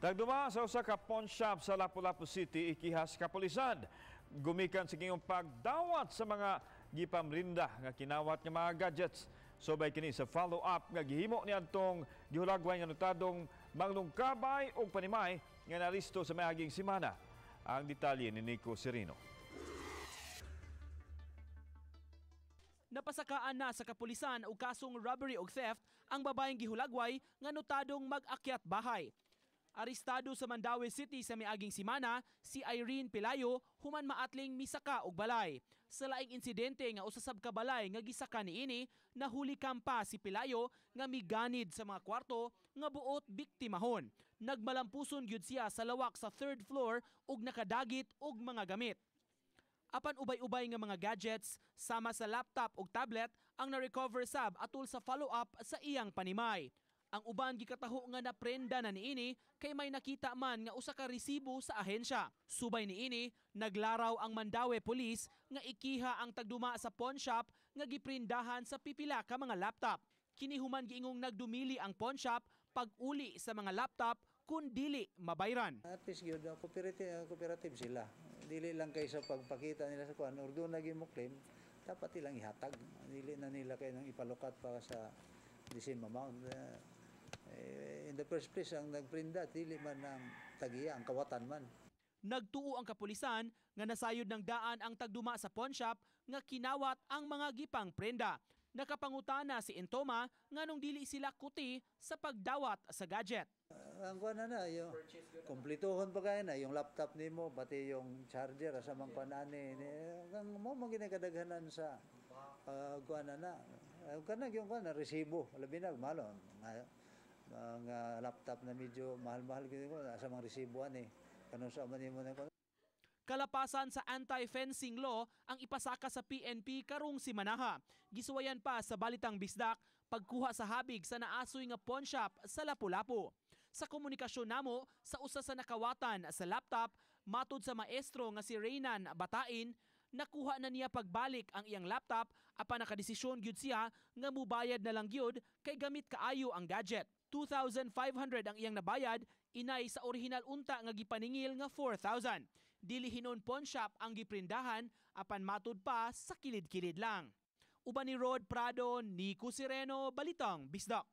Tagduma sa usa ka pawn shop sa Lapu-Lapu City, ikihas kapulisan. Gumikan sa gingong pagdawat sa mga gipamrinda nga kinawat nga mga gadgets. Sobay kini sa follow-up nga gihimo ni adtong gihulagway nga notadong manglungkabay og panimay nga nalisto sa miaging semana. Ang detalye ni Nico Serino. Napasakaan na sa kapulisan og kasong robbery o theft ang babaeng gihulagway nga notadong mag-akyat bahay. Arestado sa Mandaue City sa miaging semana si Irene Pelayo human maatling misaka og balay. Sa laing insidente nga usa sab ka balay nga gisaka niini, nahuli kampa si Pelayo nga miganid sa mga kwarto nga buot biktimahon. Nagmalampuson gyud siya sa lawak sa 3rd floor ug nakadagit og mga gamit. Apan ubay-ubay nga mga gadgets sama sa laptop ug tablet ang na-recover sab atol sa follow-up sa iyang panimay. Ang uban gikataho nga naprenda na niini kay may nakita man nga usa ka resibo sa ahensya. Subay niini, naglaraw ang Mandaue Police nga ikiha ang tagduma sa pawn shop nga giprindahan sa pipila ka mga laptop. Kini human giingong nagdumili ang pawn shop pag-uli sa mga laptop kun dili mabayran. At least yun, cooperative sila. Dili lang kay sa pagpakita nila sa kuan, ordo na mo claim, dapat ilang ihatag. Dili na nila kay nang ipalukat pa sa the same amount. In the first place, ang nagprinda, dili man ang tagiya, ang kawatan man. Nagtuo ang kapulisan nga nasayod ng daan ang tagduma sa pawn shop nga kinawat ang mga gipang prenda. Nakapangutana si Entoma nga nung dili sila kuti sa pagdawat sa gadget. Ang kuan na yung kumplituhon pa kaya na yung laptop nimo pati yung charger sa mga panani ang mo maginakadaghanan sa kuan na kanang yung kuan na resibo labi na malo mga laptop na medyo mahal-mahal gid ko sa mga resibo ani kanus sa man nimo na. Kalapasan sa anti-fencing law ang ipasaka sa PNP karong simanaha. Gisuwayan pa sa Balitang Bisdak pagkuha sa habig sa naasoy nga pawn shop sa Lapu-Lapu. Sa komunikasyon namo sa usa sa nakawatan sa laptop, matud sa maestro nga si Reynan Batain, nakuha na niya pagbalik ang iyang laptop apan nakadesisyon gyud siya nga mubayad na lang gyud kay gamit kaayo ang gadget. 2,500 ang iyang nabayad, inay sa orihinal unta nga gipaningil nga 4,000. Dili hinon pawn shop ang giprindahan apan matud pa sa kilid-kilid lang. Uban ni Rod Prado, Nico Sereno, Balitang Bisdak.